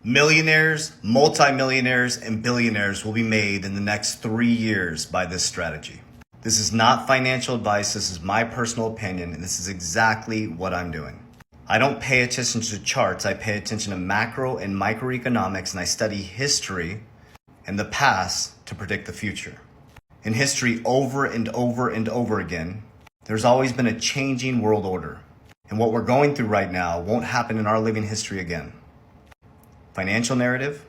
Millionaires, multimillionaires, and billionaires will be made in the next 3 years by this strategy. This is not financial advice. This is my personal opinion, and this is exactly what I'm doing. I don't pay attention to charts. I pay attention to macro and microeconomics, and I study history and the past to predict the future. In history, over and over and over again, there's always been a changing world order. And what we're going through right now won't happen in our living history again. Financial narrative,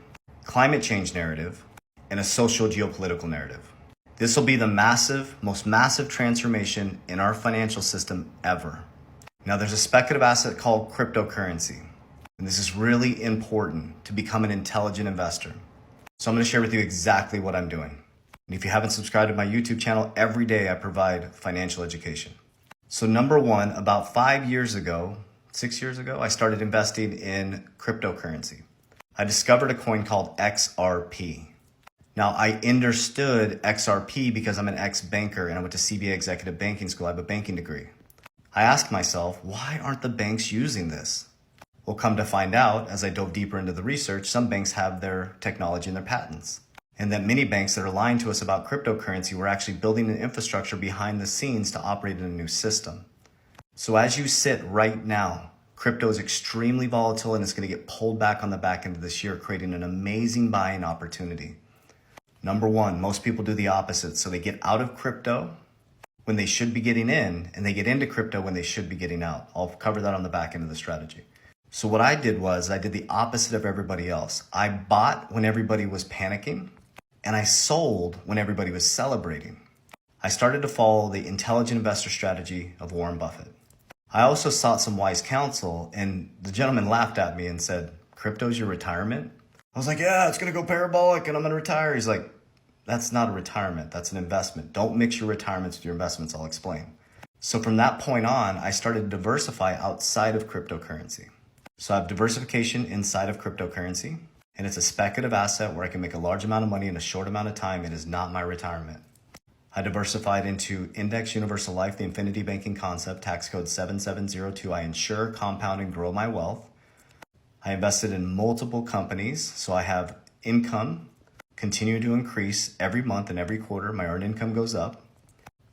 climate change narrative, and a social geopolitical narrative. This will be the most massive transformation in our financial system ever. Now, there's a speculative asset called cryptocurrency, and this is really important to become an intelligent investor. So I'm going to share with you exactly what I'm doing. And if you haven't subscribed to my YouTube channel, every day I provide financial education. So number one, about 6 years ago, I started investing in cryptocurrency. I discovered a coin called XRP. Now, I understood XRP because I'm an ex-banker and I went to CBA Executive Banking School. I have a banking degree. I asked myself, why aren't the banks using this? Well, come to find out, as I dove deeper into the research, some banks have their technology and their patents. And that many banks that are lying to us about cryptocurrency were actually building an infrastructure behind the scenes to operate in a new system. So as you sit right now, crypto is extremely volatile and it's going to get pulled back on the back end of this year, creating an amazing buying opportunity. Number one, most people do the opposite. So they get out of crypto when they should be getting in, and they get into crypto when they should be getting out. I'll cover that on the back end of the strategy. So what I did was I did the opposite of everybody else. I bought when everybody was panicking, and I sold when everybody was celebrating. I started to follow the intelligent investor strategy of Warren Buffett. I also sought some wise counsel, and the gentleman laughed at me and said, "Crypto's your retirement?" I was like, "Yeah, it's going to go parabolic and I'm going to retire." He's like, "That's not a retirement. That's an investment. Don't mix your retirements with your investments. I'll explain." So from that point on, I started to diversify outside of cryptocurrency. So I have diversification inside of cryptocurrency, and it's a speculative asset where I can make a large amount of money in a short amount of time. It is not my retirement. I diversified into Index Universal Life, the infinity banking concept, tax code 7702. I insure, compound, and grow my wealth. I invested in multiple companies, so I have income continue to increase every month and every quarter. My earned income goes up.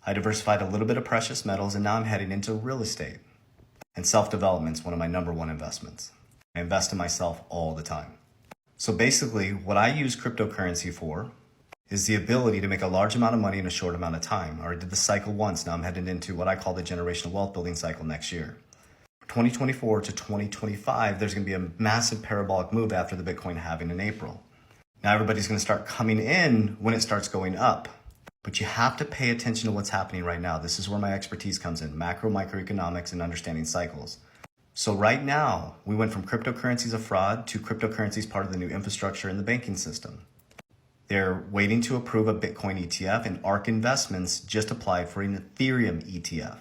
I diversified a little bit of precious metals, and now I'm heading into real estate. And self-development is one of my number one investments. I invest in myself all the time. So basically, what I use cryptocurrency for is the ability to make a large amount of money in a short amount of time. I already did the cycle once. Now I'm heading into what I call the generational wealth building cycle next year. 2024 to 2025, there's going to be a massive parabolic move after the Bitcoin halving in April. Now everybody's going to start coming in when it starts going up. But you have to pay attention to what's happening right now. This is where my expertise comes in, macro, microeconomics, and understanding cycles. So right now, we went from cryptocurrencies of fraud to cryptocurrencies part of the new infrastructure in the banking system. They're waiting to approve a Bitcoin ETF, and ARK Investments just applied for an Ethereum ETF.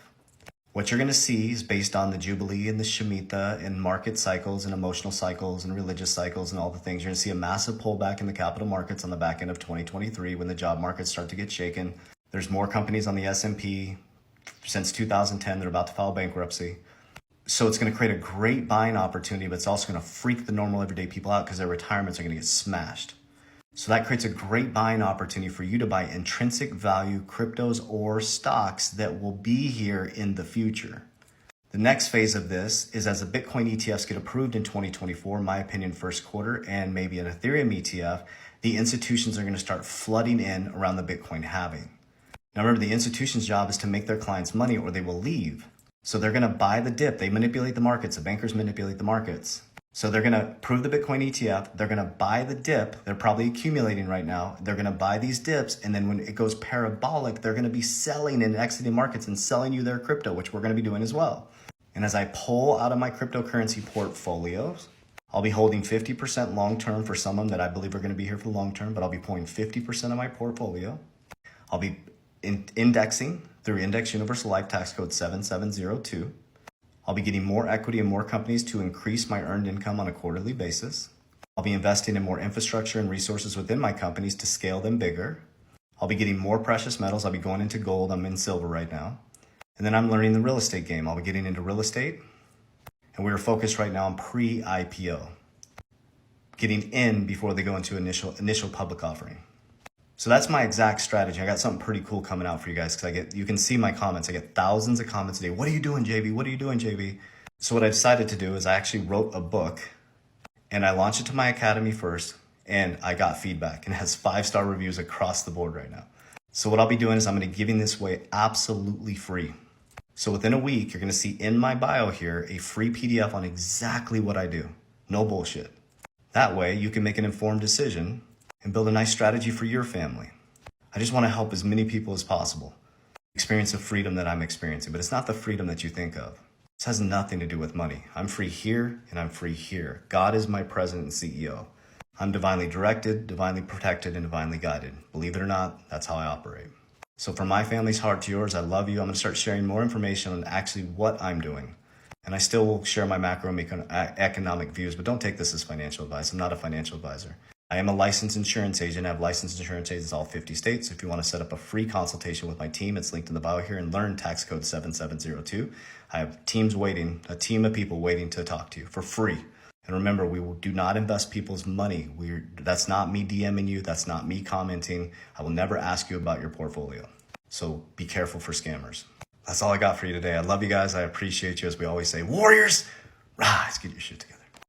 What you're going to see is based on the Jubilee and the Shemitah and market cycles and emotional cycles and religious cycles and all the things. You're going to see a massive pullback in the capital markets on the back end of 2023 when the job markets start to get shaken. There's more companies on the S&P since 2010 that are about to file bankruptcy. So it's going to create a great buying opportunity, but it's also going to freak the normal everyday people out because their retirements are going to get smashed. So that creates a great buying opportunity for you to buy intrinsic value cryptos or stocks that will be here in the future. The next phase of this is as the Bitcoin ETFs get approved in 2024, in my opinion, first quarter, and maybe an Ethereum ETF, the institutions are going to start flooding in around the Bitcoin halving. Now remember, the institution's job is to make their clients money or they will leave. So they're going to buy the dip. They manipulate the markets. The bankers manipulate the markets. So they're going to approve the Bitcoin ETF. They're going to buy the dip. They're probably accumulating right now. They're going to buy these dips. And then when it goes parabolic, they're going to be selling and exiting markets and selling you their crypto, which we're going to be doing as well. And as I pull out of my cryptocurrency portfolios, I'll be holding 50% long-term for some of them that I believe are going to be here for the long term, but I'll be pulling 50% of my portfolio. I'll be indexing through Index Universal Life tax code 7702. I'll be getting more equity in more companies to increase my earned income on a quarterly basis. I'll be investing in more infrastructure and resources within my companies to scale them bigger. I'll be getting more precious metals. I'll be going into gold. I'm in silver right now. And then I'm learning the real estate game. I'll be getting into real estate. And we're focused right now on pre-IPO. getting in before they go into initial public offering. So that's my exact strategy. I got something pretty cool coming out for you guys because you can see my comments. I get thousands of comments a day. What are you doing, JB? What are you doing, JB? So what I decided to do is I actually wrote a book and I launched it to my academy first and I got feedback and it has 5-star reviews across the board right now. So what I'll be doing is I'm going to be giving this away absolutely free. So within a week, you're going to see in my bio here a free PDF on exactly what I do. No bullshit. That way you can make an informed decision and build a nice strategy for your family. I just want to help as many people as possible experience the freedom that I'm experiencing, but it's not the freedom that you think of. This has nothing to do with money. I'm free here and I'm free here. God is my president and CEO. I'm divinely directed, divinely protected, and divinely guided. Believe it or not, that's how I operate. So from my family's heart to yours, I love you. I'm going to start sharing more information on actually what I'm doing. And I still will share my macroeconomic views, but don't take this as financial advice. I'm not a financial advisor. I am a licensed insurance agent. I have licensed insurance agents in all 50 states. If you want to set up a free consultation with my team, it's linked in the bio here, and learn tax code 7702. I have teams waiting, a team of people waiting to talk to you for free. And remember, do not invest people's money. That's not me DMing you. That's not me commenting. I will never ask you about your portfolio. So be careful for scammers. That's all I got for you today. I love you guys. I appreciate you. As we always say, Warriors, rise, get your shit together.